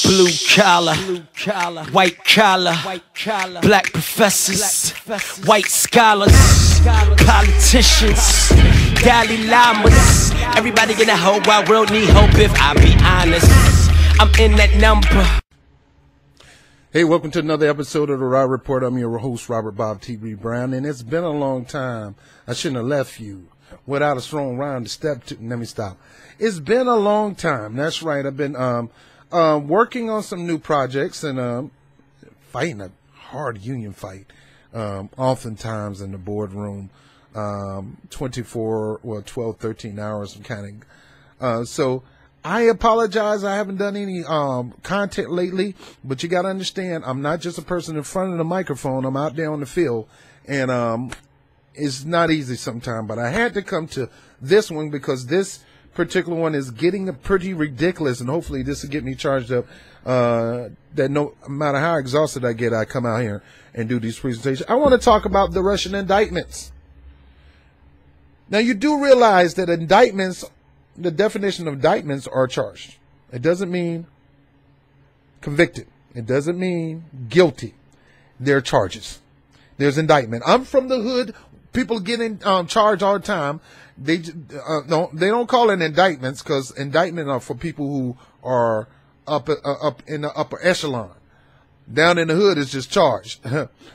Blue collar, white collar, black professors, white scholars, politicians, Dalai Lamas. Everybody in the whole wide world need hope if I be honest. I'm in that number. Hey, welcome to another episode of the Raw Report. I'm your host, Robert BOBTV Brown, and it's been a long time. I shouldn't have left you without a strong round to step to. Let me stop. It's been a long time. That's right. I've been working on some new projects and fighting a hard union fight, oftentimes in the boardroom, 12, 13 hours kind of. So I apologize. I haven't done any content lately, but you got to understand, I'm not just a person in front of the microphone. I'm out there on the field, and it's not easy sometimes. But I had to come to this one because this particular one is getting pretty ridiculous, and hopefully this will get me charged up. That no matter how exhausted I get, I come out here and do these presentations. I want to talk about the Russian indictments. Now, you do realize that indictments, the definition of indictments, are charged. It doesn't mean convicted. It doesn't mean guilty. They're charges. There's indictment. I'm from the hood. People get in charged all the time. They don't call it indictments because indictment are for people who are up in the upper echelon. Down in the hood is just charged.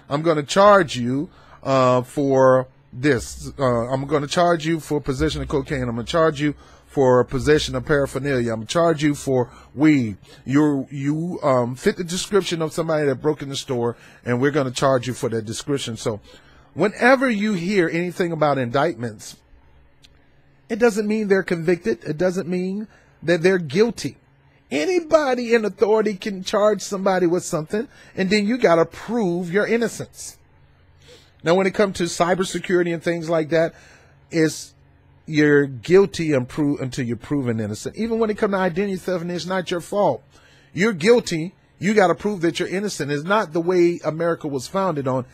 I'm going to charge you for this. I'm going to charge you for possession of cocaine. I'm going to charge you for possession of paraphernalia. I'm going to charge you for weed. You fit the description of somebody that broke in the store, and we're going to charge you for that description. So whenever you hear anything about indictments, it doesn't mean they're convicted. It doesn't mean that they're guilty. Anybody in authority can charge somebody with something, and then you got to prove your innocence. Now, when it comes to cybersecurity and things like that, you're guilty until you're proven innocent. Even when it comes to identity theft, and it's not your fault. You're guilty. You got to prove that you're innocent. It's not the way America was founded on,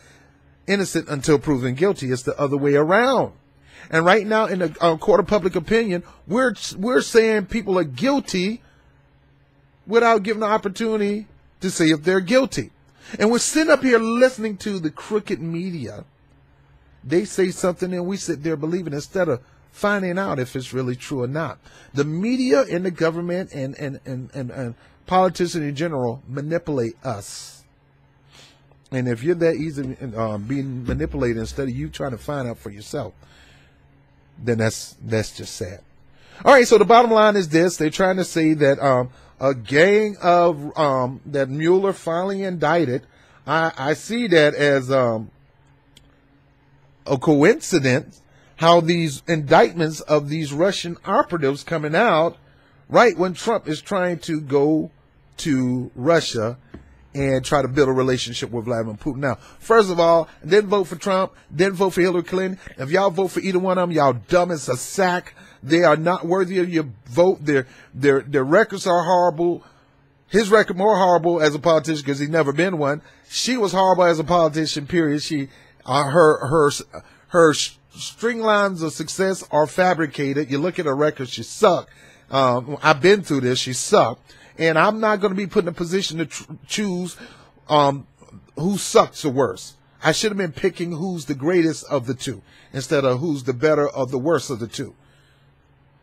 innocent until proven guilty. It's the other way around. And right now, in the court of public opinion, we're saying people are guilty without giving the opportunity to see if they're guilty. And we're sitting up here listening to the crooked media. They say something and we sit there believing instead of finding out if it's really true or not. The media and the government and politicians in general manipulate us. And if you're that easy being manipulated instead of you trying to find out for yourself, then that's just sad. All right, so the bottom line is this. They're trying to say that a gang of that Mueller finally indicted. I see that as a coincidence how these indictments of these Russian operatives coming out right when Trump is trying to go to Russia and try to build a relationship with Vladimir Putin. Now, first of all, didn't vote for Trump, didn't vote for Hillary Clinton. If y'all vote for either one of them, y'all dumb as a sack. They are not worthy of your vote. Their records are horrible. His record more horrible as a politician because he's never been one. She was horrible as a politician, period. Her string lines of success are fabricated. You look at her record, she sucked. I've been through this. She sucked. And I'm not going to be put in a position to choose who sucks the worst. I should have been picking who's the greatest of the two instead of who's the better of the worst of the two.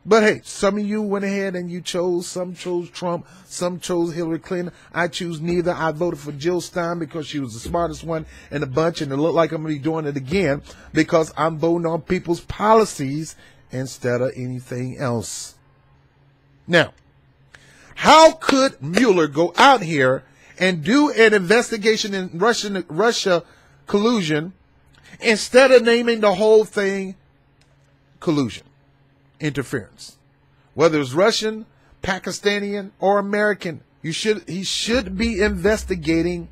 But hey, some of you went ahead and some chose Trump, some chose Hillary Clinton. I choose neither. I voted for Jill Stein because she was the smartest one in the bunch, and it looked like I'm going to be doing it again because I'm voting on people's policies instead of anything else. Now, how could Mueller go out here and do an investigation in Russia collusion instead of naming the whole thing collusion? Interference, whether it's Russian, Pakistani, or American, he should be investigating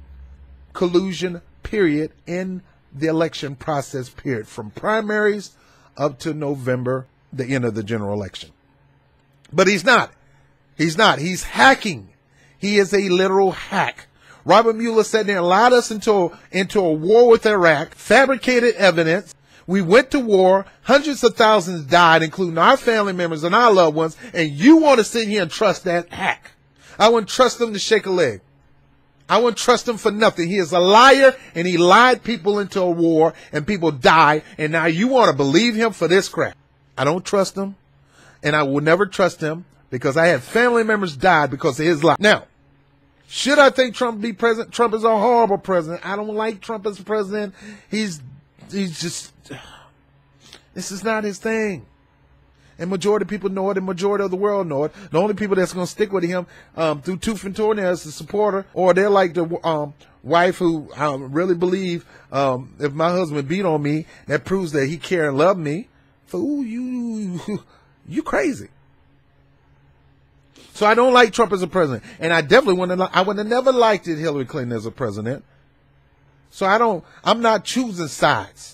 collusion, period, in the election process, period, from primaries up to November, the end of the general election. But he's not. He's hacking. He is a literal hack. Robert Mueller sat there and allowed us into a war with Iraq, fabricated evidence. We went to war. Hundreds of thousands died, including our family members and our loved ones. And you want to sit here and trust that hack? I wouldn't trust him to shake a leg. I wouldn't trust him for nothing. He is a liar, and he lied people into a war, and people died, and now you want to believe him for this crap. I don't trust him, and I will never trust him because I had family members died because of his lie. Now, should I think Trump be president? Trump is a horrible president. I don't like Trump as president. He's just, this is not his thing. And majority of people know it, and majority of the world know it. The only people that's going to stick with him through tooth and toenail is the supporter, or they're like the wife who really believe if my husband beat on me, that proves that he care and love me. Fool, you crazy. So I don't like Trump as a president, and I definitely I would have never liked it Hillary Clinton as a president. So I'm not choosing sides.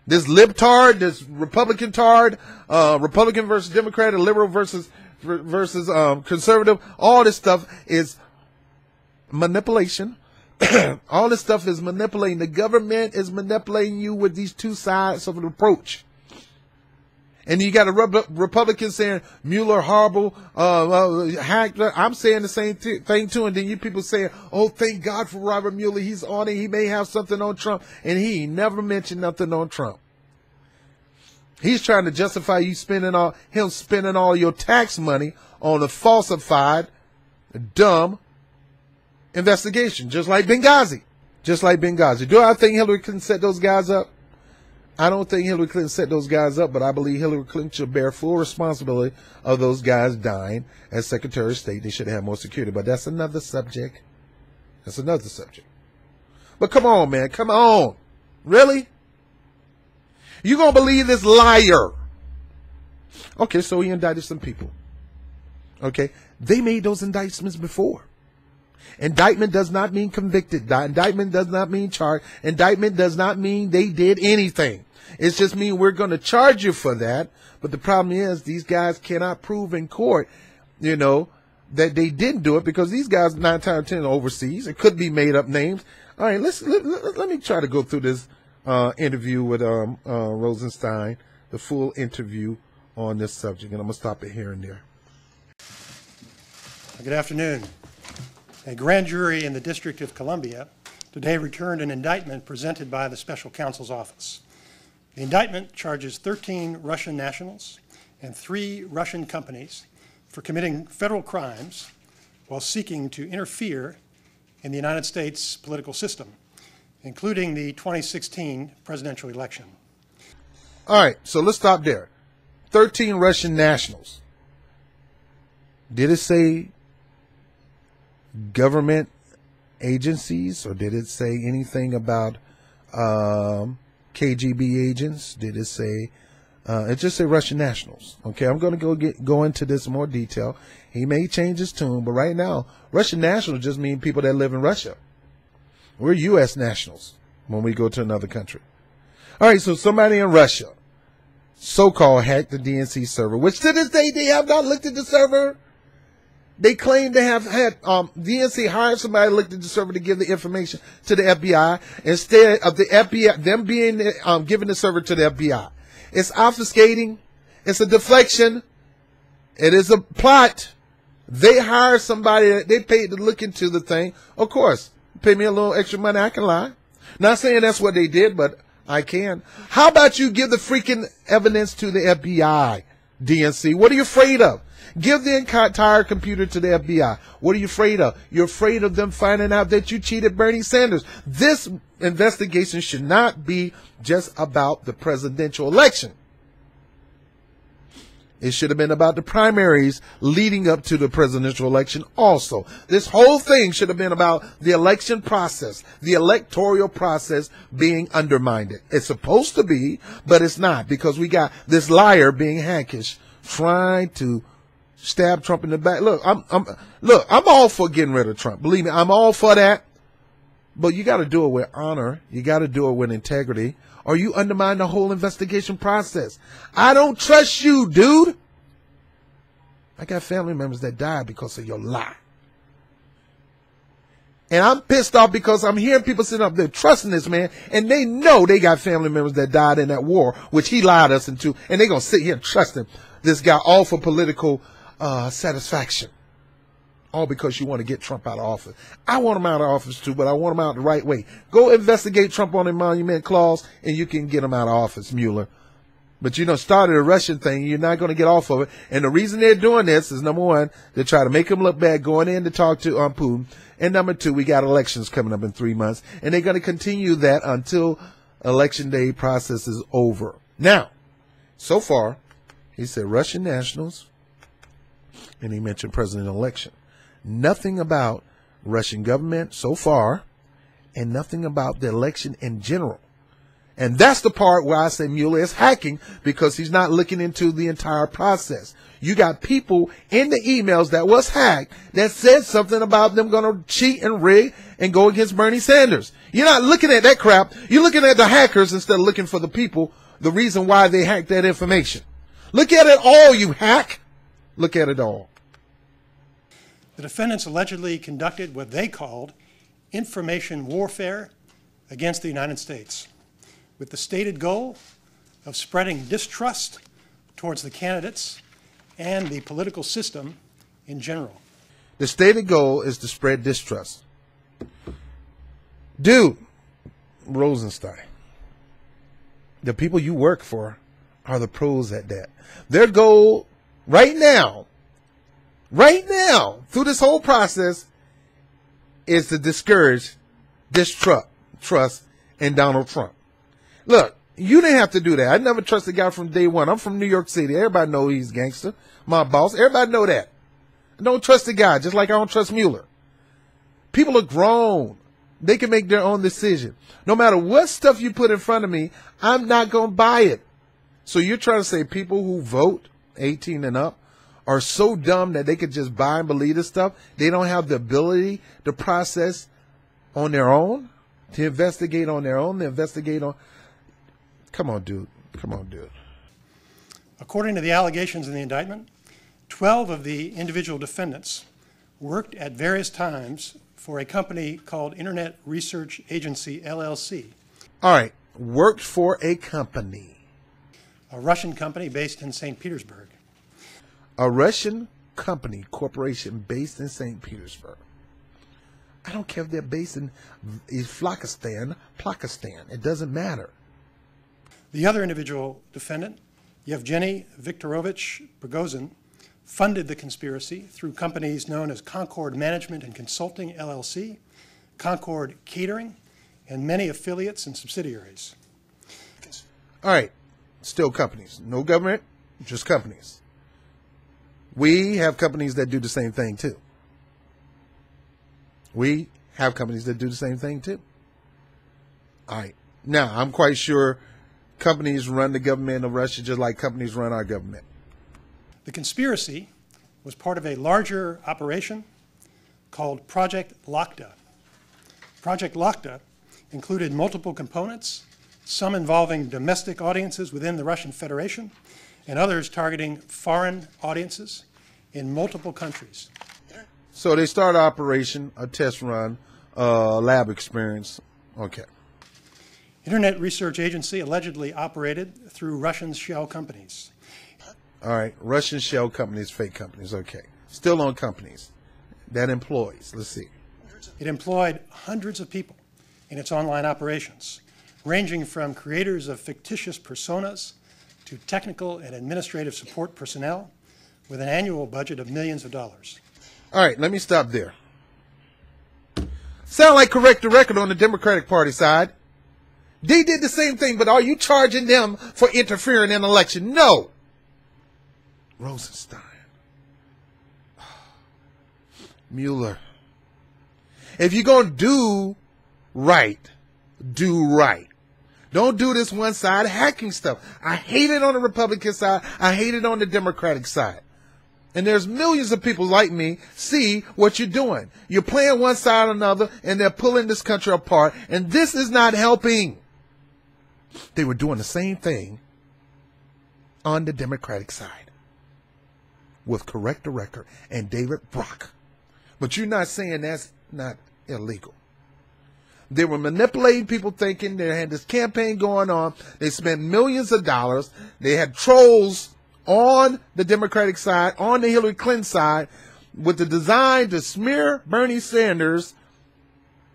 This libtard, this Republican tard, Republican versus Democrat, or liberal versus conservative, all this stuff is manipulation. All this stuff is manipulating. The government is manipulating you with these two sides of an approach. And you got a Republican saying Mueller horrible, hacked. I'm saying the same thing too. And then you people saying, oh, thank God for Robert Mueller. He's on it. He may have something on Trump. And he never mentioned nothing on Trump. He's trying to justify you spending all your tax money on a falsified, dumb investigation, just like Benghazi. Just like Benghazi. Do I think Hillary Clinton set those guys up? I don't think Hillary Clinton set those guys up, but I believe Hillary Clinton should bear full responsibility of those guys dying as Secretary of State. They should have more security, but that's another subject. That's another subject. But come on, man. Come on. Really? You gonna believe this liar? Okay, so he indicted some people. Okay. They made those indictments before. Indictment does not mean convicted. Indictment does not mean charged. Indictment does not mean they did anything. It's just mean we're going to charge you for that. But the problem is these guys cannot prove in court, that they didn't do it because these guys 9 times out of 10 are overseas. It could be made up names. All right, let me try to go through this interview with Rosenstein, the full interview on this subject, and I'm going to stop it here and there. Good afternoon. A grand jury in the District of Columbia today returned an indictment presented by the Special Counsel's Office. The indictment charges 13 Russian nationals and 3 Russian companies for committing federal crimes while seeking to interfere in the United States political system, including the 2016 presidential election. All right, so let's stop there. 13 Russian nationals. Did it say government agencies, or did it say anything about KGB agents? Did it say it just said Russian nationals? Okay, I'm going to go into this in more detail. He may change his tune, but right now Russian nationals just mean people that live in Russia. We're U.S. nationals when we go to another country. All right, so somebody in Russia so-called hacked the DNC server, which to this day they have not looked at the server. They claim to have had DNC hired somebody to look at the server to give the information to the FBI instead of the FBI, them being giving the server to the FBI. It's obfuscating. It's a deflection. It is a plot. They hired somebody that they paid to look into the thing. Of course, pay me a little extra money, I can lie. Not saying that's what they did, but I can. How about you give the freaking evidence to the FBI, DNC? What are you afraid of? Give the entire computer to the FBI. What are you afraid of? You're afraid of them finding out that you cheated Bernie Sanders. This investigation should not be just about the presidential election. It should have been about the primaries leading up to the presidential election also. This whole thing should have been about the election process, the electoral process being undermined. It's supposed to be, but it's not, because we got this liar being hackish trying to stab Trump in the back. Look, I'm all for getting rid of Trump. Believe me, I'm all for that. But you got to do it with honor. You got to do it with integrity, or you undermine the whole investigation process. I don't trust you, dude. I got family members that died because of your lie. And I'm pissed off because I'm hearing people sitting up there trusting this man, and they know they got family members that died in that war, which he lied us into, and they're going to sit here and trust him. This guy all for political satisfaction. all because you want to get Trump out of office. I want him out of office too, but I want him out the right way. Go investigate Trump on the Monument Clause, and you can get him out of office, Mueller. But you know, started a Russian thing, you're not going to get off of it. And the reason they're doing this is, number one, to try to make him look bad going in to talk to Putin. And number two, we got elections coming up in 3 months. And they're going to continue that until election day process is over. Now, so far, he said Russian nationals, and he mentioned president election. Nothing about Russian government so far, and nothing about the election in general. And that's the part where I say Mueller is hacking, because he's not looking into the entire process. You got people in the emails that was hacked that said something about them going to cheat and rig and go against Bernie Sanders. You're not looking at that crap. You're looking at the hackers instead of looking for the people, the reason why they hacked that information. Look at it all, you hack. Look at it all. The defendants allegedly conducted what they called information warfare against the United States, with the stated goal of spreading distrust towards the candidates and the political system in general. The stated goal is to spread distrust. Dude, Rosenstein, the people you work for are the pros at that. Their goal right now, through this whole process, is to discourage distrust in Donald Trump. Look, you didn't have to do that. I never trusted a guy from day one. I'm from New York City. Everybody know he's gangster. My boss. Everybody know that. I don't trust the guy, just like I don't trust Mueller. People are grown. They can make their own decision. No matter what stuff you put in front of me, I'm not going to buy it. So you're trying to say people who vote 18 and up are so dumb that they could just buy and believe this stuff? They don't have the ability to process on their own, to investigate on their own, to investigate on... Come on, dude. Come on, dude. According to the allegations in the indictment, 12 of the individual defendants worked at various times for a company called Internet Research Agency, LLC. All right. Worked for a company. A Russian company based in St. Petersburg. A Russian company, corporation based in St. Petersburg. I don't care if they're based in Pakistan. It doesn't matter. The other individual defendant, Yevgeny Viktorovich Prigozhin, funded the conspiracy through companies known as Concord Management and Consulting, LLC, Concord Catering, and many affiliates and subsidiaries. All right. Still companies. No government, just companies. We have companies that do the same thing, too. We have companies that do the same thing, too. All right. Now, I'm quite sure companies run the government of Russia just like companies run our government. The conspiracy was part of a larger operation called Project Lakta. Project Lakta included multiple components, some involving domestic audiences within the Russian Federation, and others targeting foreign audiences in multiple countries. So they start operation, a test run, lab experience. Okay. Internet Research Agency allegedly operated through Russian shell companies. All right. Russian shell companies, fake companies. Okay. Still on companies. That employs. Let's see. It employed hundreds of people in its online operations, ranging from creators of fictitious personas to technical and administrative support personnel with an annual budget of millions of dollars. All right, let me stop there. Sound like correct the record on the Democratic Party side. They did the same thing, but are you charging them for interfering in an election? No. Rosenstein. Mueller. If you're going to do right, do right. Don't do this one-side hacking stuff. I hate it on the Republican side. I hate it on the Democratic side. And there's millions of people like me see what you're doing. You're playing one side or another, and they're pulling this country apart. And this is not helping. They were doing the same thing on the Democratic side with Correct the Record and David Brock. But you're not saying that's not illegal. They were manipulating people, thinking they had this campaign going on. They spent millions of dollars. They had trolls on the Democratic side, on the Hillary Clinton side, with the design to smear Bernie Sanders,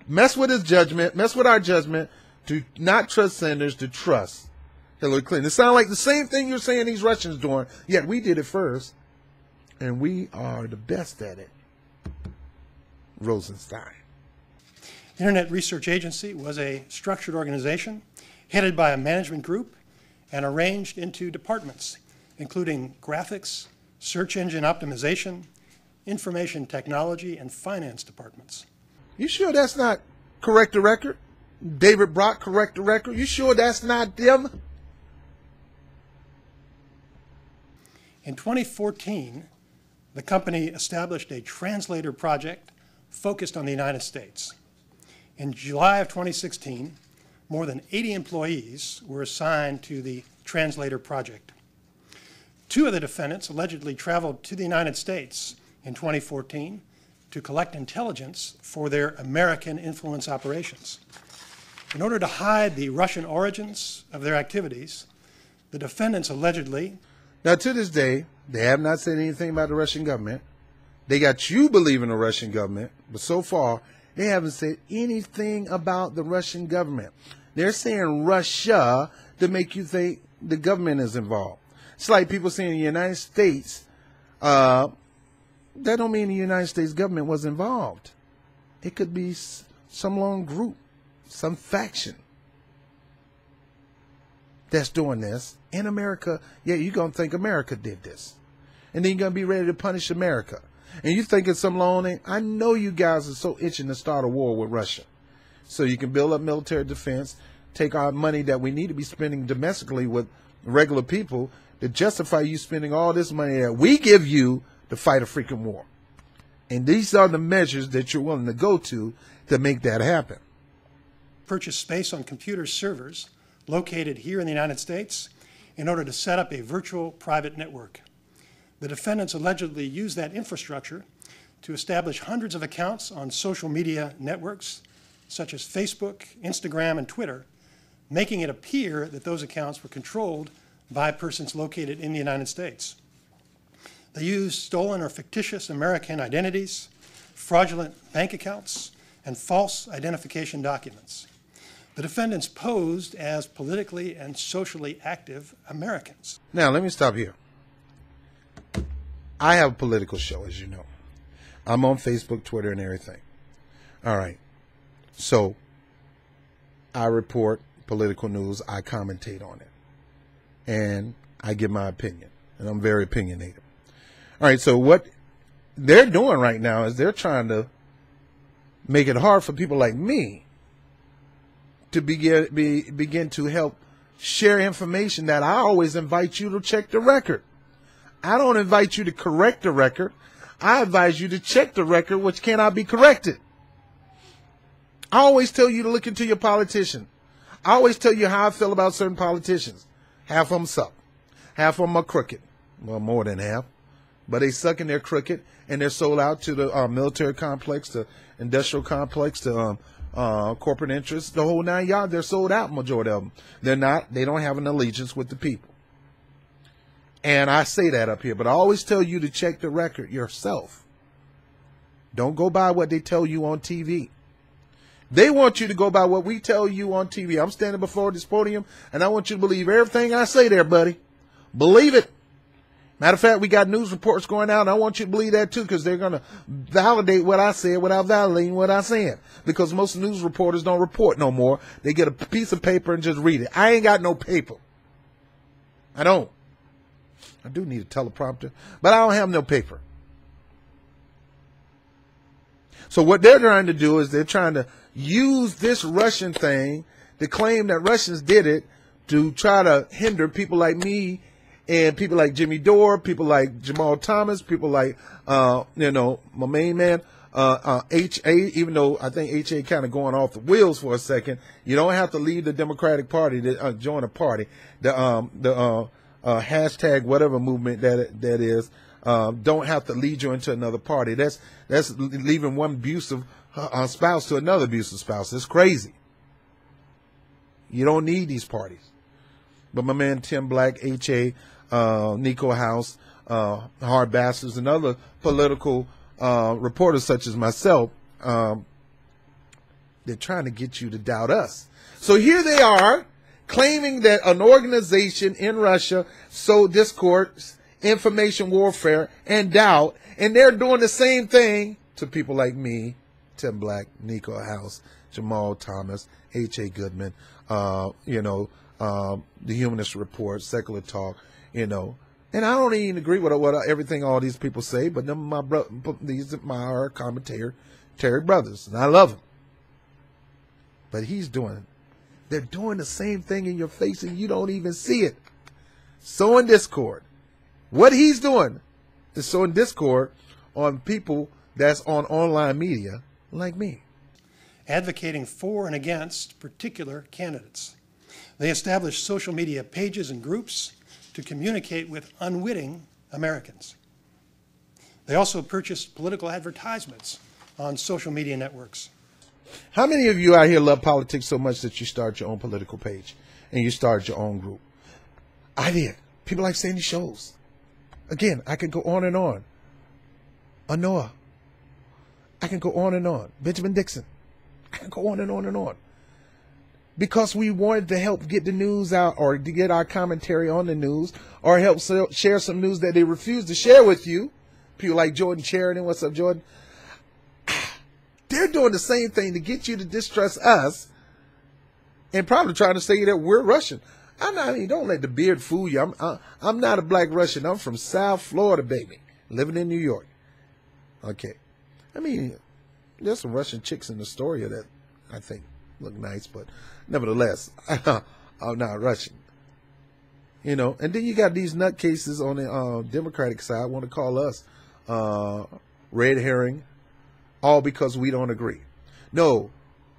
mess with his judgment, mess with our judgment, to not trust Sanders, to trust Hillary Clinton. It sounds like the same thing you're saying these Russians doing, yet we did it first, and we are the best at it. Rosenstein. Internet Research Agency was a structured organization headed by a management group and arranged into departments, including graphics, search engine optimization, information technology, and finance departments. You sure that's not Correct the Record? David Brock, Correct the Record? You sure that's not them? In 2014, the company established a translator project focused on the United States. In July of 2016, more than 80 employees were assigned to the translator project. 2 of the defendants allegedly traveled to the United States in 2014 to collect intelligence for their American influence operations. In order to hide the Russian origins of their activities, the defendants allegedly... Now, to this day, they have not said anything about the Russian government. They got you believing the Russian government, but so far, they haven't said anything about the Russian government. They're saying Russia to make you think the government is involved. It's like people saying the United States. That don't mean the United States government was involved. It could be some lone group, some faction that's doing this in America. Yeah, you're going to think America did this. And then you're going to be ready to punish America. And you think it's some lone. I know you guys are so itching to start a war with Russia. So you can build up military defense, take our money that we need to be spending domestically with regular people to justify you spending all this money that we give you to fight a freaking war. And these are the measures that you're willing to go to make that happen. Purchase space on computer servers located here in the United States in order to set up a virtual private network. The defendants allegedly used that infrastructure to establish hundreds of accounts on social media networks such as Facebook, Instagram, and Twitter, making it appear that those accounts were controlled by persons located in the United States. They used stolen or fictitious American identities, fraudulent bank accounts, and false identification documents. The defendants posed as politically and socially active Americans. Now, let me stop here. I have a political show, as you know. I'm on Facebook, Twitter, and everything. All right. So, I report political news. I commentate on it. And I give my opinion. And I'm very opinionated. All right. So, what they're doing right now is they're trying to make it hard for people like me to begin to help share information that I always invite you to check the record. I don't invite you to correct the record. I advise you to check the record, which cannot be corrected. I always tell you to look into your politician. I always tell you how I feel about certain politicians. Half of them suck. Half of them are crooked. Well, more than half. But they suck and they're crooked, and they're sold out to the military complex, the industrial complex, to corporate interests, the whole 9 yards. They're sold out, majority of them. They don't have an allegiance with the people. And I say that up here, but I always tell you to check the record yourself. Don't go by what they tell you on TV. They want you to go by what we tell you on TV. I'm standing before this podium, and I want you to believe everything I say there, buddy. Believe it. Matter of fact, we got news reports going out, and I want you to believe that too, because they're going to validate what I said without validating what I said. Because most news reporters don't report no more. They get a piece of paper and just read it. I ain't got no paper. I don't. I do need a teleprompter, but I don't have no paper. So what they're trying to do is they're trying to use this Russian thing to claim that Russians did it to try to hinder people like me and people like Jimmy Dore, people like Jamal Thomas, people like, my main man, H.A., even though I think H.A. kind of going off the wheels for a second. You don't have to leave the Democratic Party to join a party. The hashtag whatever movement that is, don't have to lead you into another party. That's leaving one abusive spouse to another abusive spouse. It's crazy. You don't need these parties. But my man Tim Black, H.A., Nico House, Hard Bastards, and other political reporters such as myself, they're trying to get you to doubt us. So here they are claiming that an organization in Russia sowed discord, information warfare, and doubt, and they're doing the same thing to people like me, Tim Black, Nico House, Jamal Thomas, H.A. Goodman, the Humanist Report, Secular Talk, and I don't even agree with everything all these people say, but these are my commentator, Terry brothers, and I love him. But they're doing the same thing in your face and you don't even see it. Sowing discord. What he's doing is sowing discord on people that's on online media like me. Advocating for and against particular candidates. They establish social media pages and groups to communicate with unwitting Americans. They also purchase political advertisements on social media networks. How many of you out here love politics so much that you start your own political page and you start your own group? I did. People like Sandy Shows. Again, I could go on and on. Noah. I can go on and on. Benjamin Dixon. I can go on and on and on. Because we wanted to help get the news out or to get our commentary on the news or help share some news that they refuse to share with you. People like Jordan Sheridan. What's up, Jordan? They're doing the same thing to get you to distrust us and probably trying to say that we're Russian. Don't let the beard fool you. I'm not a black Russian. I'm from South Florida, baby, living in New York. Okay. There's some Russian chicks in Astoria that I think look nice, but nevertheless, I'm not Russian. And then you got these nutcases on the Democratic side want to call us red herring, all because we don't agree. No,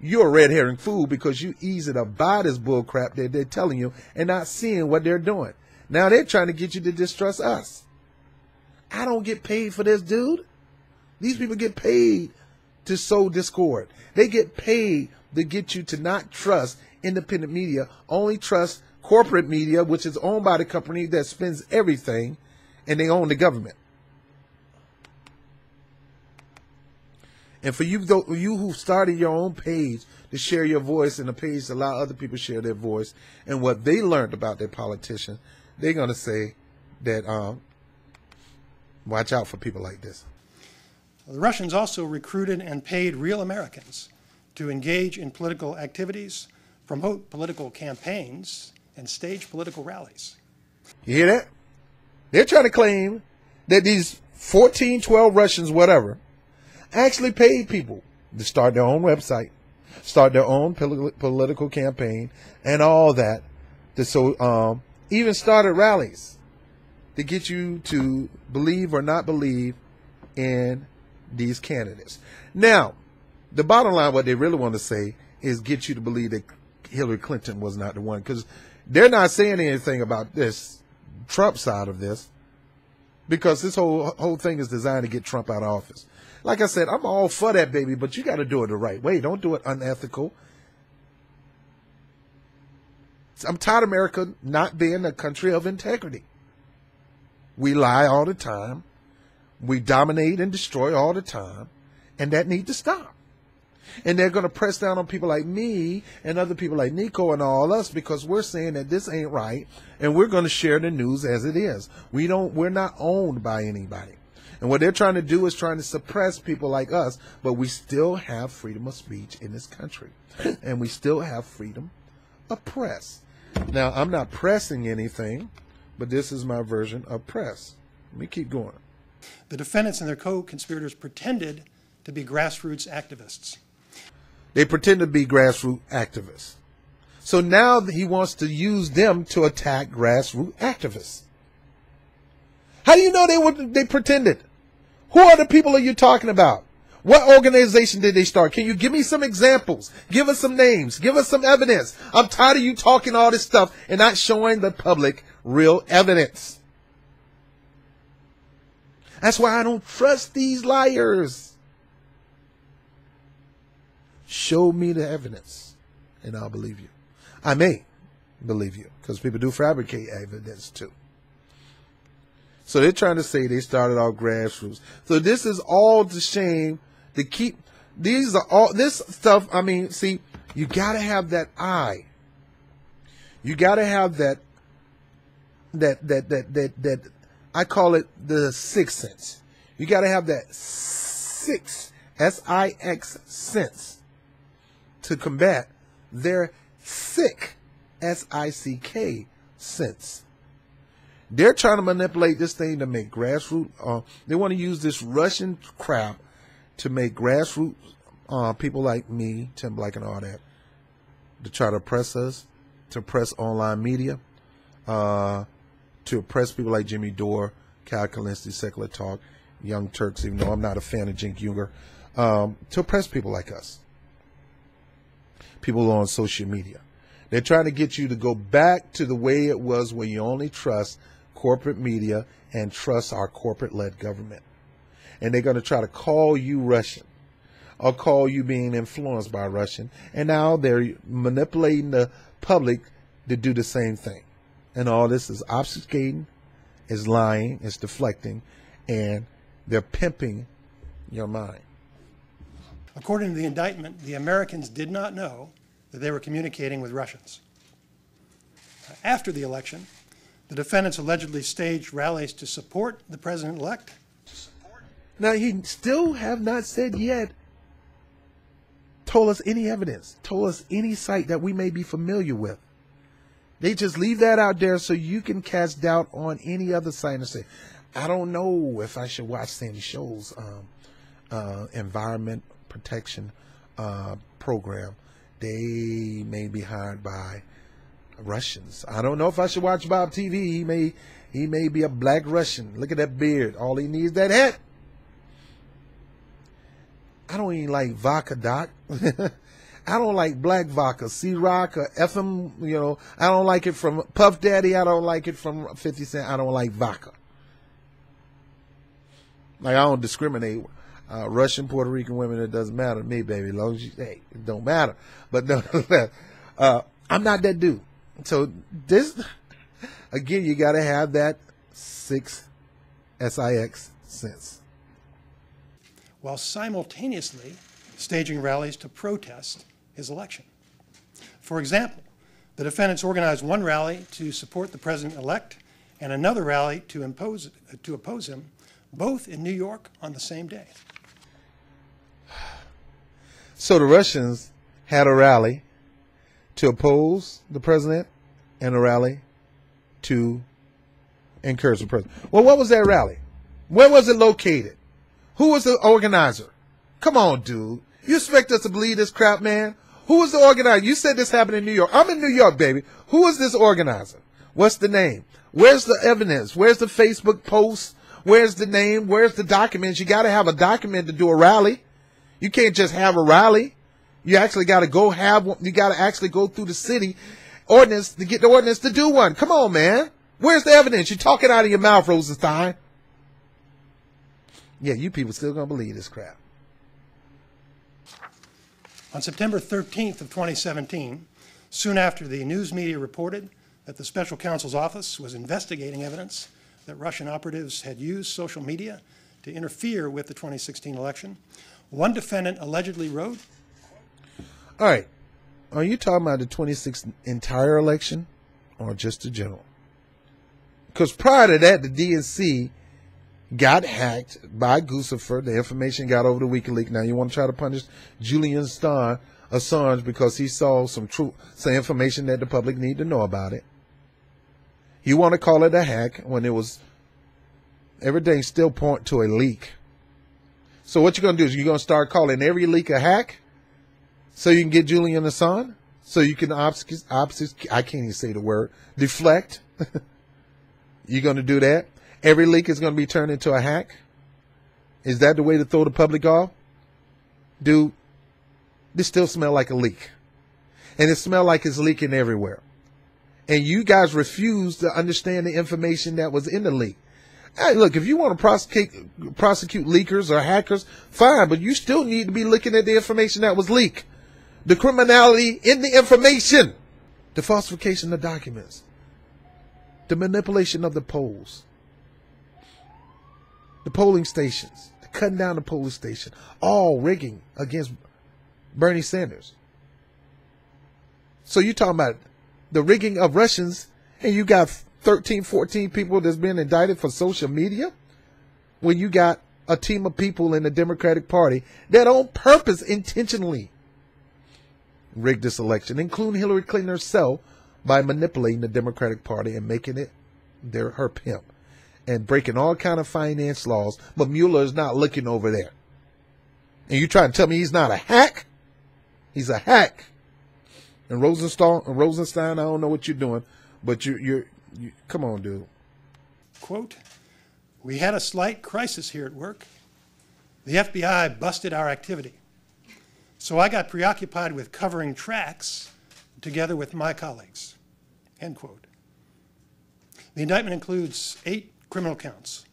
you're a red herring fool because you easy to buy this bull crap that they're telling you and not seeing what they're doing. Now they're trying to get you to distrust us. I don't get paid for this, dude. These people get paid to sow discord. They get paid to get you to not trust independent media, only trust corporate media, which is owned by the company that spends everything, and they own the government. And for you who started your own page to share your voice and a page to allow other people to share their voice and what they learned about their politician, they're going to say that watch out for people like this. The Russians also recruited and paid real Americans to engage in political activities, promote political campaigns, and stage political rallies. You hear that? They're trying to claim that these 14, 12 Russians, whatever, actually paid people to start their own website, start their own political campaign, and all that. So even started rallies to get you to believe or not believe in these candidates. Now, the bottom line, what they really want to say is get you to believe that Hillary Clinton was not the one, because they're not saying anything about this Trump side of this, because this whole thing is designed to get Trump out of office. Like I said, I'm all for that, baby, but you got to do it the right way. Don't do it unethical. I'm tired of America not being a country of integrity. We lie all the time. We dominate and destroy all the time, and that needs to stop. And they're going to press down on people like me and other people like Nico and all us because we're saying that this ain't right, and we're going to share the news as it is. We're not owned by anybody. And what they're trying to do is trying to suppress people like us, but we still have freedom of speech in this country, and we still have freedom of press. Now, I'm not pressing anything, but this is my version of press. Let me keep going. The defendants and their co-conspirators pretended to be grassroots activists. They pretend to be grassroots activists. So now he wants to use them to attack grassroots activists. How do you know they pretended? Who are the people are you talking about? What organization did they start? Can you give me some examples? Give us some names. Give us some evidence. I'm tired of you talking all this stuff and not showing the public real evidence. That's why I don't trust these liars. Show me the evidence and I'll believe you. I may believe you because people do fabricate evidence too. So they're trying to say they started off grassroots. So this is all the shame to keep. These are all this stuff. I mean, see, you got to have that eye. You got to have that I call it the sixth sense. You got to have that six, S-I-X sense to combat their sick, S-I-C-K sense. They're trying to manipulate this thing to make grassroots. They want to use this Russian crap to make grassroots people like me, Tim Black, and all that, to try to oppress us, to oppress online media, to oppress people like Jimmy Dore, Cal Kalinske, Secular Talk, Young Turks, even though I'm not a fan of Cenk Uygur, to oppress people like us, people on social media. They're trying to get you to go back to the way it was, where you only trust corporate media and trust our corporate-led government. And they're going to try to call you Russian or call you being influenced by Russian. And now they're manipulating the public to do the same thing. And all this is obfuscating, is lying, is deflecting, and they're pimping your mind. According to the indictment, the Americans did not know that they were communicating with Russians. After the election, the defendants allegedly staged rallies to support the president-elect. Now, he still have not said yet, told us any evidence, told us any site that we may be familiar with. They just leave that out there so you can cast doubt on any other site and say, I don't know if I should watch Sandy Show's environment protection program. They may be hired by Russians. I don't know if I should watch BOBTV. He may be a black Russian. Look at that beard. All he needs is that hat. I don't even like vodka, Doc. I don't like black vodka, C-Rock or FM, you know. I don't like it from Puff Daddy. I don't like it from 50 Cent. I don't like vodka. Like, I don't discriminate. Russian, Puerto Rican women, it doesn't matter to me, baby. As long as you, hey, it don't matter. But no, I'm not that dude. So this, again, you got to have that six, S-I-X sense. While simultaneously staging rallies to protest his election. For example, the defendants organized one rally to support the president-elect and another rally to oppose him, both in New York on the same day. So the Russians had a rally to oppose the president and a rally to encourage the president. Well, what was that rally? Where was it located? Who was the organizer? Come on, dude. You expect us to believe this crap, man? Who was the organizer? You said this happened in New York. I'm in New York, baby. Who was this organizer? What's the name? Where's the evidence? Where's the Facebook post? Where's the name? Where's the documents? You got to have a document to do a rally. You can't just have a rally. You actually got to go have one. You got to actually go through the city ordinance to get the ordinance to do one. Come on, man. Where's the evidence? You're talking out of your mouth, Rosenstein. Yeah, you people still going to believe this crap. On September 13th of 2017, soon after the news media reported that the special counsel's office was investigating evidence that Russian operatives had used social media to interfere with the 2016 election, one defendant allegedly wrote, all right, are you talking about the 2016 entire election or just the general? Because prior to that, the DNC got hacked by Guccifer. The information got over to WikiLeaks. Now you want to try to punish Julian Assange because he saw some information that the public need to know about it. You want to call it a hack when it was everything still point to a leak. So what you're going to do is you're going to start calling every leak a hack so you can get Julian Assange, so you can I can't even say the word, deflect. You're going to do that? Every leak is going to be turned into a hack? Is that the way to throw the public off? Dude, this still smells like a leak. And it smells like it's leaking everywhere. And you guys refuse to understand the information that was in the leak. Hey, look, if you want to prosecute leakers or hackers, fine, but you still need to be looking at the information that was leaked. The criminality in the information. The falsification of documents. The manipulation of the polls. the polling stations, cutting down the polling station, all rigging against Bernie Sanders. So you're talking about the rigging of Russians, and you got 13, 14 people that's been indicted for social media, when you got a team of people in the Democratic Party that on purpose, intentionally rigged this election, including Hillary Clinton herself, by manipulating the Democratic Party and making it her pimp and breaking all kind of finance laws. But Mueller is not looking over there. And you trying to tell me he's not a hack? He's a hack. And Rosenstein, I don't know what you're doing, but you come on, dude. Quote, "We had a slight crisis here at work. The FBI busted our activity. So I got preoccupied with covering tracks together with my colleagues." End quote. The indictment includes 8 criminal counts.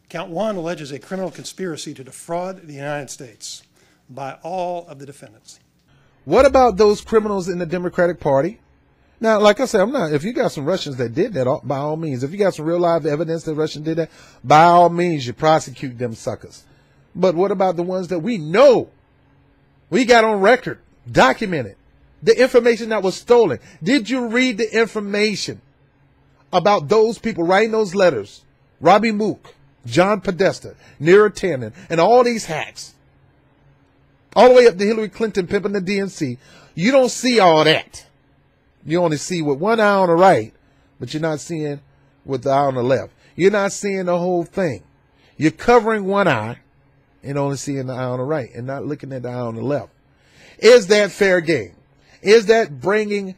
Count 1 alleges a criminal conspiracy to defraud the United States by all of the defendants. What about those criminals in the Democratic Party? Now, like I said, if you got some Russians that did that, by all means. If you got some real live evidence that Russians did that, by all means, you prosecute them suckers. But what about the ones that we know, we got on record, documented, the information that was stolen? Did you read the information about those people writing those letters? Robbie Mook, John Podesta, Neera Tanden, and all these hacks, all the way up to Hillary Clinton pimping the DNC. You don't see all that. You only see with one eye on the right, but you're not seeing with the eye on the left. You're not seeing the whole thing. You're covering one eye and only seeing the eye on the right and not looking at the eye on the left. Is that fair game? Is that bringing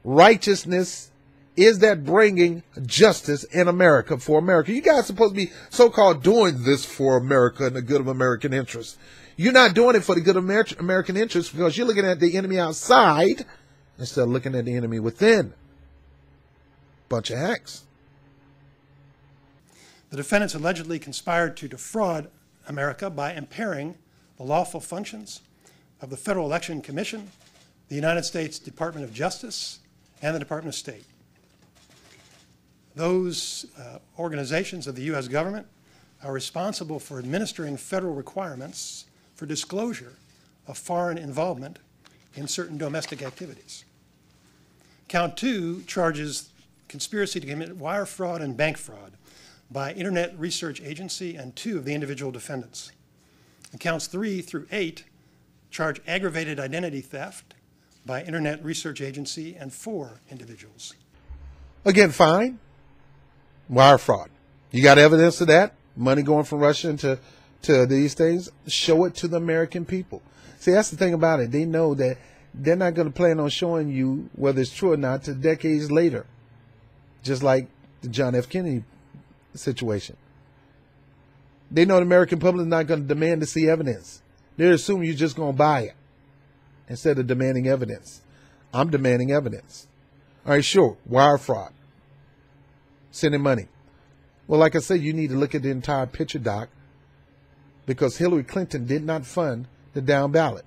righteousness? Is that bringing justice in America, for America? You guys are supposed to be so-called doing this for America and the good of American interests. You're not doing it for the good of American interests because you're looking at the enemy outside instead of looking at the enemy within. Bunch of hacks. The defendants allegedly conspired to defraud America by impairing the lawful functions of the Federal Election Commission, the United States Department of Justice, and the Department of State. Those organizations of the U.S. government are responsible for administering federal requirements for disclosure of foreign involvement in certain domestic activities. Count 2 charges conspiracy to commit wire fraud and bank fraud by Internet Research Agency and 2 of the individual defendants. And counts 3 through 8 charge aggravated identity theft by Internet Research Agency and 4 individuals. Again, fine. Wire fraud. You got evidence of that? Money going from Russia to these things? Show it to the American people. See, that's the thing about it. They know that they're not going to plan on showing you whether it's true or not till decades later. Just like the John F. Kennedy situation. They know the American public is not going to demand to see evidence. They're assuming you're just going to buy it instead of demanding evidence. I'm demanding evidence. All right, sure, wire fraud. Sending money. Well, like I said, you need to look at the entire picture, Doc, because Hillary Clinton did not fund the down ballot.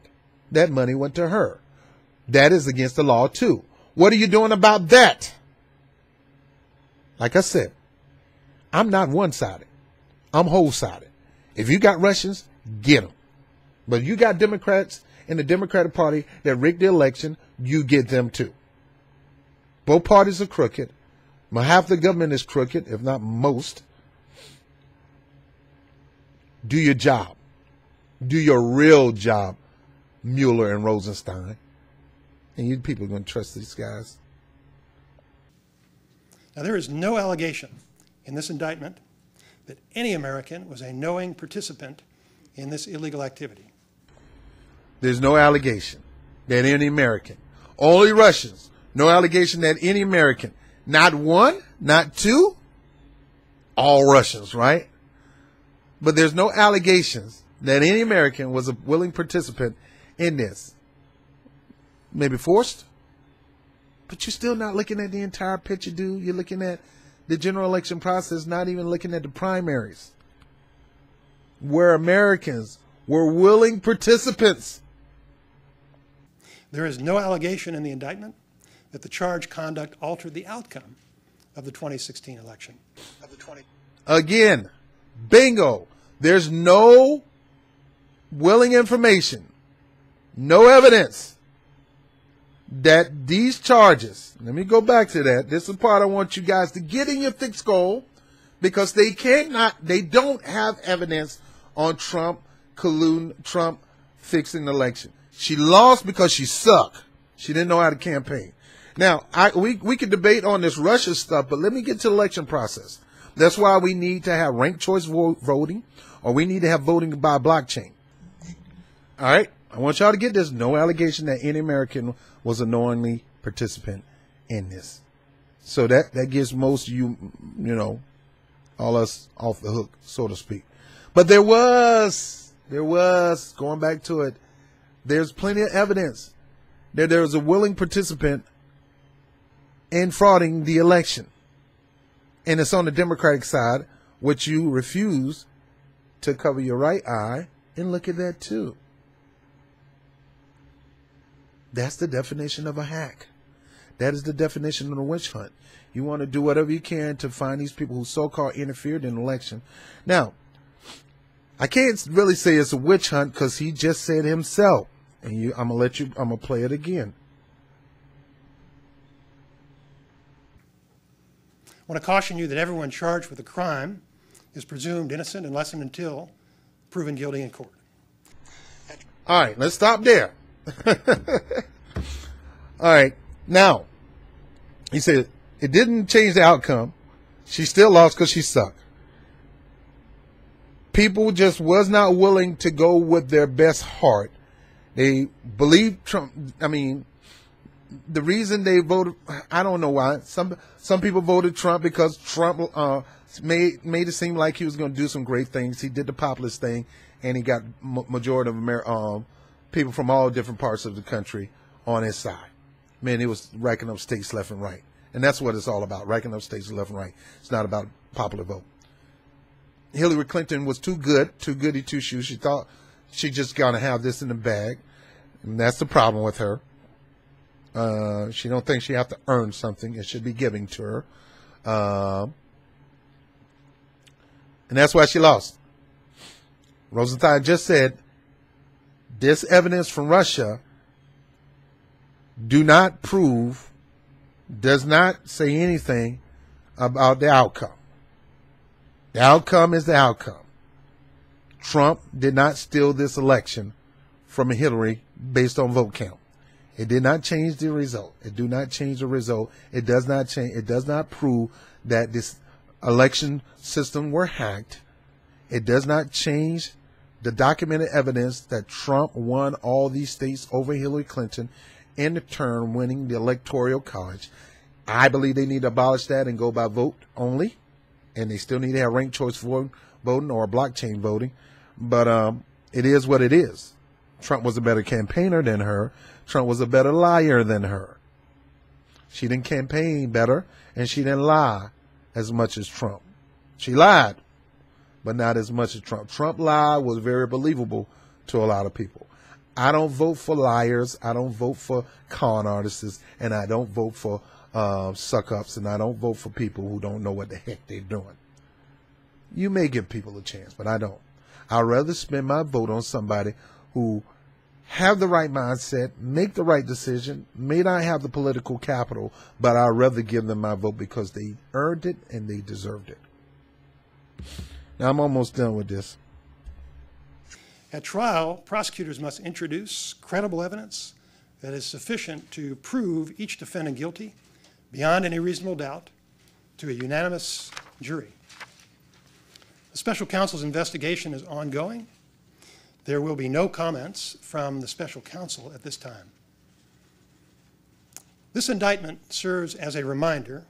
That money went to her. That is against the law, too. What are you doing about that? Like I said, I'm not one-sided. I'm whole-sided. If you got Russians, get them. But if you got Democrats in the Democratic Party that rigged the election, you get them, too. Both parties are crooked. Half the government is crooked, if not most. Do your job. Do your real job, Mueller and Rosenstein. And you people are going to trust these guys. Now, there is no allegation in this indictment that any American was a knowing participant in this illegal activity. There's no allegation that any American, only Russians, no allegation that any American, not one, not two, all Russians, right? But there's no allegations that any American was a willing participant in this. Maybe forced, but you're still not looking at the entire picture, dude. You're looking at the general election process, not even looking at the primaries, where Americans were willing participants. There is no allegation in the indictment that the charged conduct altered the outcome of the 2016 election. Again, Bingo. There's no willing information, no evidence that these charges, let me go back to that. This is the part I want you guys to get in your thick skull, because they don't have evidence on Trump colluding, Trump fixing the election. She lost because she sucked. She didn't know how to campaign. Now, we can debate on this Russia stuff, but let me get to the election process. That's why we need to have ranked choice voting, or we need to have voting by blockchain. All right? I want y'all to get this. No allegation that any American was a knowingly participant in this. So that gives most of you, all us off the hook, so to speak. But there was, going back to it, there's plenty of evidence that there was a willing participant in frauding the election. And it's on the Democratic side, which you refuse to cover your right eye and look at that too. That's the definition of a hack. That is the definition of a witch hunt. You want to do whatever you can to find these people who so-called interfered in the election. Now, I can't really say it's a witch hunt because he just said himself. And I'm going to play it again. I want to caution you that everyone charged with a crime is presumed innocent unless and until proven guilty in court. All right, let's stop there. All right, now, he said it didn't change the outcome. She still lost because she sucked. People just was not willing to go with their best heart. They believed Trump. I mean, the reason they voted, I don't know why. Some people voted Trump because Trump made it seem like he was going to do some great things. He did the populist thing, and he got majority of people from all different parts of the country on his side. Man, he was racking up states left and right. And that's what it's all about, racking up states left and right. It's not about popular vote. Hillary Clinton was too goody two shoes. She thought she just got to have this in the bag. And that's the problem with her. She don't think she have to earn something. It should be given to her. And that's why she lost. Rosenthal just said, this evidence from Russia does not say anything about the outcome. The outcome is the outcome. Trump did not steal this election from Hillary based on vote count. It did not change the result. It do not change the result. It does not change. It does not prove that this election system were hacked. It does not change the documented evidence that Trump won all these states over Hillary Clinton in the turn, winning the Electoral College. I believe they need to abolish that and go by vote only. And they still need to have ranked choice voting or blockchain voting. But it is what it is. Trump was a better campaigner than her. Trump was a better liar than her. She didn't campaign better, and she didn't lie as much as Trump. She lied, but not as much as Trump. Trump lie was very believable to a lot of people. I don't vote for liars. I don't vote for con artists, and I don't vote for suck-ups, and I don't vote for people who don't know what the heck they're doing. You may give people a chance, but I don't. I'd rather spend my vote on somebody who have the right mindset, make the right decision, may not have the political capital, but I'd rather give them my vote because they earned it and they deserved it. Now, I'm almost done with this. At trial, prosecutors must introduce credible evidence that is sufficient to prove each defendant guilty beyond any reasonable doubt to a unanimous jury. The special counsel's investigation is ongoing. There will be no comments from the special counsel at this time. This indictment serves as a reminder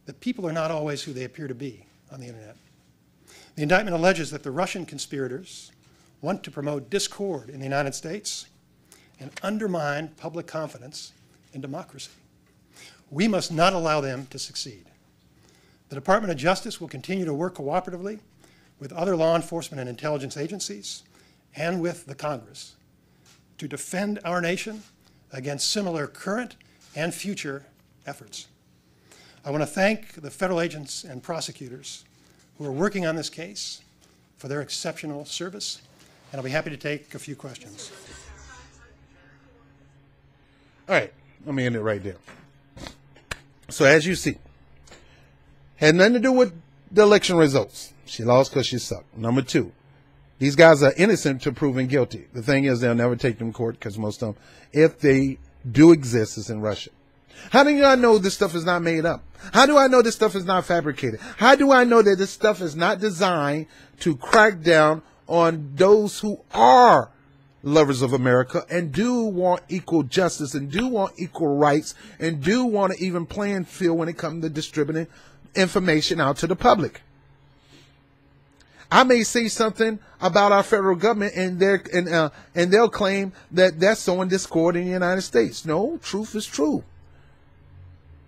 that people are not always who they appear to be on the internet. The indictment alleges that the Russian conspirators want to promote discord in the United States and undermine public confidence in democracy. We must not allow them to succeed. The Department of Justice will continue to work cooperatively with other law enforcement and intelligence agencies and with the Congress to defend our nation against similar current and future efforts. I want to thank the federal agents and prosecutors who are working on this case for their exceptional service, and I'll be happy to take a few questions. All right, let me end it right there. So as you see, had nothing to do with the election results. She lost because she sucked. Number two, these guys are innocent to proven guilty. The thing is, they'll never take them to court because most of them, if they do exist, is in Russia. How do I know this stuff is not made up? How do I know this stuff is not fabricated? How do I know that this stuff is not designed to crack down on those who are lovers of America and do want equal justice and do want equal rights and do want an even playing field when it comes to distributing information out to the public? I may say something about our federal government and they'll claim that that's sowing discord in the United States. No, truth is true.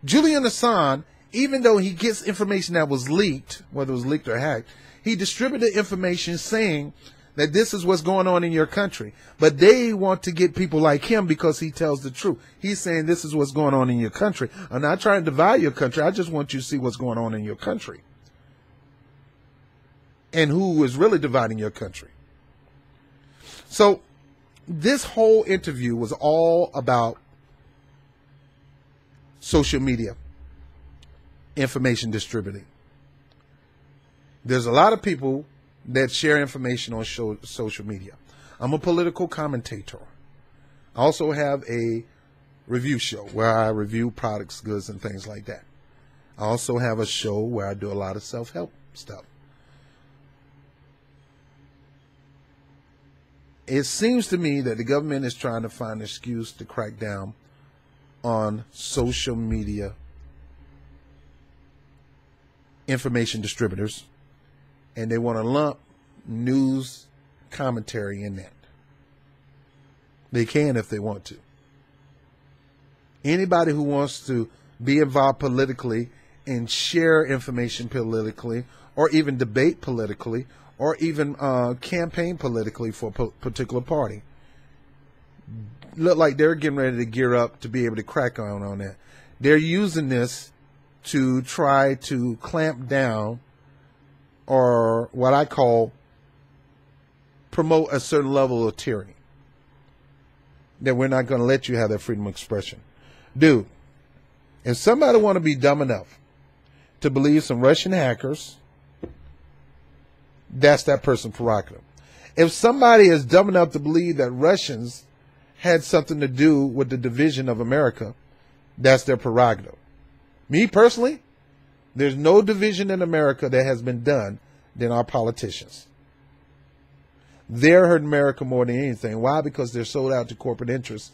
Julian Assange, even though he gets information that was leaked, whether it was leaked or hacked, he distributed information saying that this is what's going on in your country. But they want to get people like him because he tells the truth. He's saying this is what's going on in your country. I'm not trying to divide your country. I just want you to see what's going on in your country. And who is really dividing your country. So this whole interview was all about social media, information distributing. There's a lot of people that share information on social media. I'm a political commentator. I also have a review show where I review products, goods, and things like that. I also have a show where I do a lot of self-help stuff. It seems to me that the government is trying to find an excuse to crack down on social media information distributors, and they want to lump news commentary in that. They can if they want to. Anybody who wants to be involved politically and share information politically, or even debate politically, or even campaign politically for a particular party, look like they're getting ready to gear up to be able to crack on that. They're using this to try to clamp down, or what I call promote a certain level of tyranny, that we're not going to let you have that freedom of expression. Dude, if somebody want to be dumb enough to believe some Russian hackers, that's that person's prerogative. If somebody is dumb enough to believe that Russians had something to do with the division of America, that's their prerogative. Me personally, there's no division in America that has been done than our politicians. They're hurting America more than anything. Why? Because they're sold out to corporate interests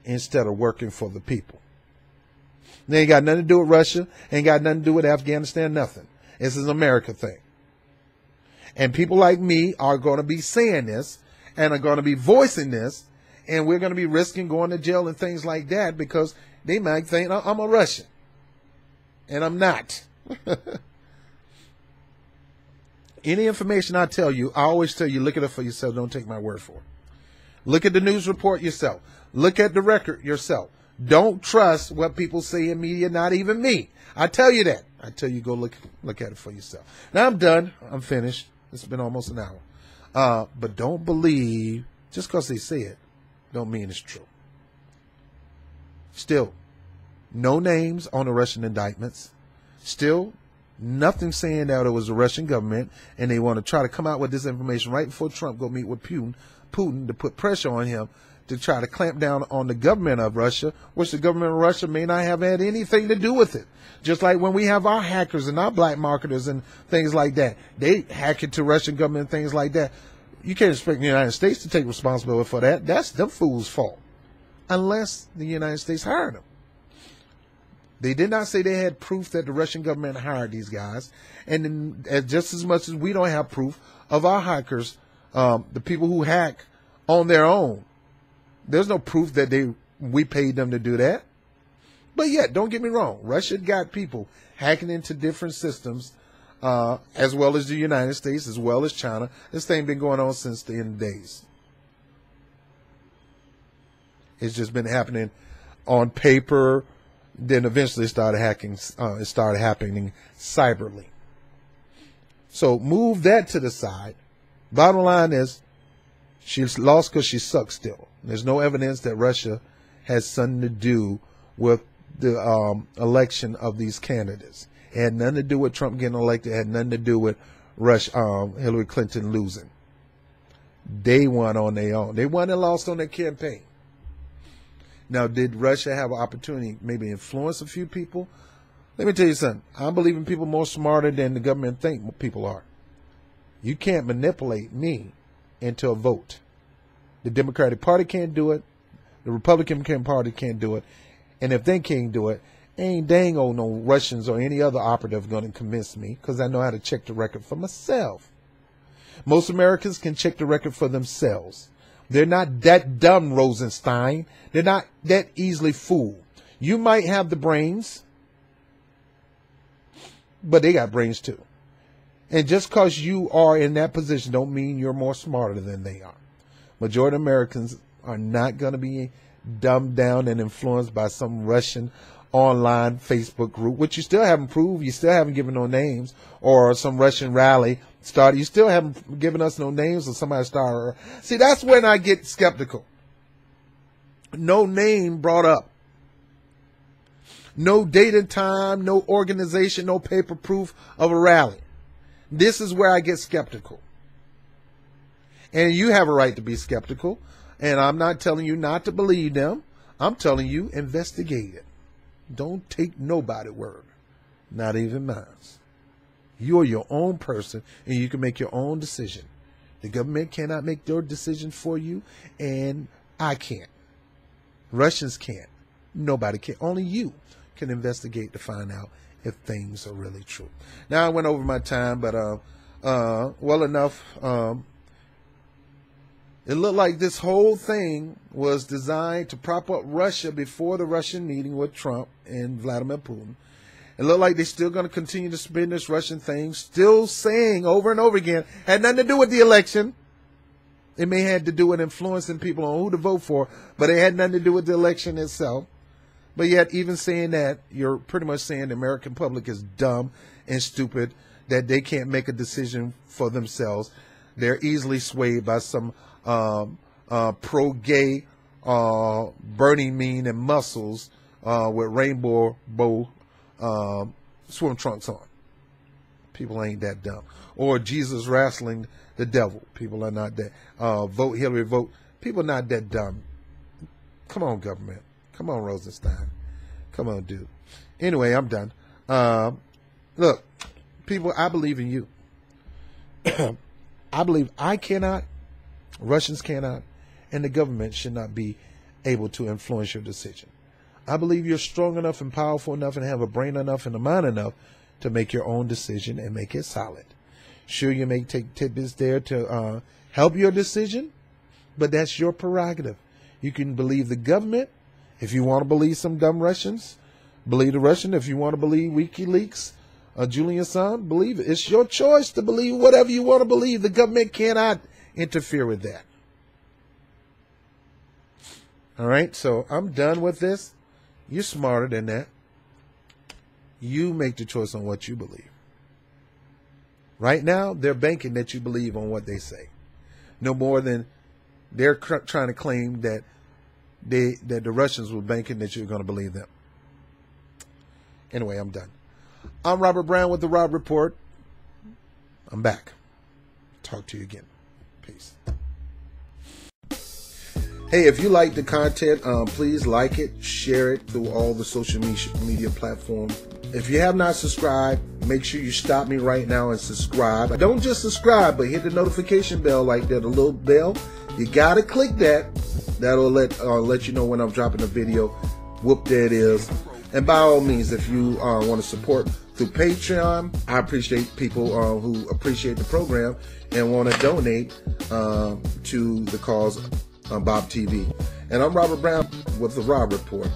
instead of working for the people. They ain't got nothing to do with Russia, ain't got nothing to do with Afghanistan, nothing. This is an America thing. And people like me are going to be saying this and are going to be voicing this, and we're going to be risking going to jail and things like that because they might think I'm a Russian. And I'm not. Any information I tell you, I always tell you, look at it for yourself. Don't take my word for it. Look at the news report yourself. Look at the record yourself. Don't trust what people say in media, not even me. I tell you that. I tell you, go look at it for yourself. Now I'm done. I'm finished. It's been almost an hour. But don't believe, just because they say it, don't mean it's true. Still, no names on the Russian indictments. Still, nothing saying that it was the Russian government, and they want to try to come out with this information right before Trump go meet with Putin to put pressure on him to try to clamp down on the government of Russia, which the government of Russia may not have had anything to do with it. Just like when we have our hackers and our black marketers and things like that. They hack into Russian government and things like that. You can't expect the United States to take responsibility for that. That's them fools' fault. Unless the United States hired them. They did not say they had proof that the Russian government hired these guys. And then, just as much as we don't have proof of our hackers, the people who hack on their own, there's no proof that we paid them to do that. But yet, don't get me wrong, Russia got people hacking into different systems, as well as the United States, as well as China. This thing been going on since the end of days. It's just been happening on paper. Then eventually it started happening cyberly. So move that to the side Bottom line is, she's lost because she sucks still. There's no evidence that Russia has something to do with the election of these candidates. It had nothing to do with Trump getting elected. It had nothing to do with Hillary Clinton losing. They won on their own. They won and lost on their campaign. Now, did Russia have an opportunity to maybe influence a few people? Let me tell you something. I believe in people more smarter than the government think people are. You can't manipulate me into a vote. The Democratic Party can't do it. The Republican Party can't do it. And if they can't do it, ain't dang old no Russians or any other operative going to convince me, because I know how to check the record for myself. Most Americans can check the record for themselves. They're not that dumb, Rosenstein. They're not that easily fooled. You might have the brains, but they got brains too. And just because you are in that position don't mean you're more smarter than they are. Majority of Americans are not going to be dumbed down and influenced by some Russian online Facebook group, which you still haven't proved. You still haven't given no names, or some Russian rally started. You still haven't given us no names, or somebody started. See, that's when I get skeptical. No name brought up. No date and time, no organization, no paper proof of a rally. This is where I get skeptical. And you have a right to be skeptical. And I'm not telling you not to believe them. I'm telling you, investigate it. Don't take nobody's word, not even mine. You're your own person, and you can make your own decision. The government cannot make your decision for you, and I can't. Russians can't. Nobody can. Only you can investigate to find out if things are really true. Now, I went over my time, but well enough. It looked like this whole thing was designed to prop up Russia before the Russian meeting with Trump and Vladimir Putin. It looked like they're still going to continue to spin this Russian thing, still saying over and over again, had nothing to do with the election. It may have to do with influencing people on who to vote for, but it had nothing to do with the election itself. But yet, even saying that, you're pretty much saying the American public is dumb and stupid, that they can't make a decision for themselves. They're easily swayed by some pro-gay, Burning Man and muscles with rainbow bow swim trunks on. People ain't that dumb. Or Jesus wrestling the devil. People are not that. Vote Hillary, vote. People are not that dumb. Come on, government. Come on, Rosenstein. Come on, dude. Anyway, I'm done. Look, people, I believe in you. I believe I cannot, Russians cannot, and the government should not be able to influence your decision. I believe you're strong enough and powerful enough and have a brain enough and a mind enough to make your own decision and make it solid. Sure, you may take tidbits there to help your decision, but that's your prerogative. You can believe the government. If you want to believe some dumb Russians, believe the Russian. If you want to believe WikiLeaks, Julian Assange, believe it. It's your choice to believe whatever you want to believe. The government cannot interfere with that. All right, so I'm done with this. You're smarter than that. You make the choice on what you believe. Right now, they're banking that you believe on what they say. No more than they're trying to claim that that the Russians were banking that you're going to believe them. Anyway, I'm done. I'm Robert Brown with the Rob Report. I'm back. Talk to you again. Peace. Hey, if you like the content, please like it, share it through all the social media platforms. If you have not subscribed, make sure you stop me right now and subscribe. Don't just subscribe, but hit the notification bell like that, a little bell. You gotta click that. That'll let you know when I'm dropping a video. Whoop, there it is. And by all means, if you want to support through Patreon, I appreciate people who appreciate the program and want to donate to the cause on BOBTV. And I'm Robert Brown with the Rob Report.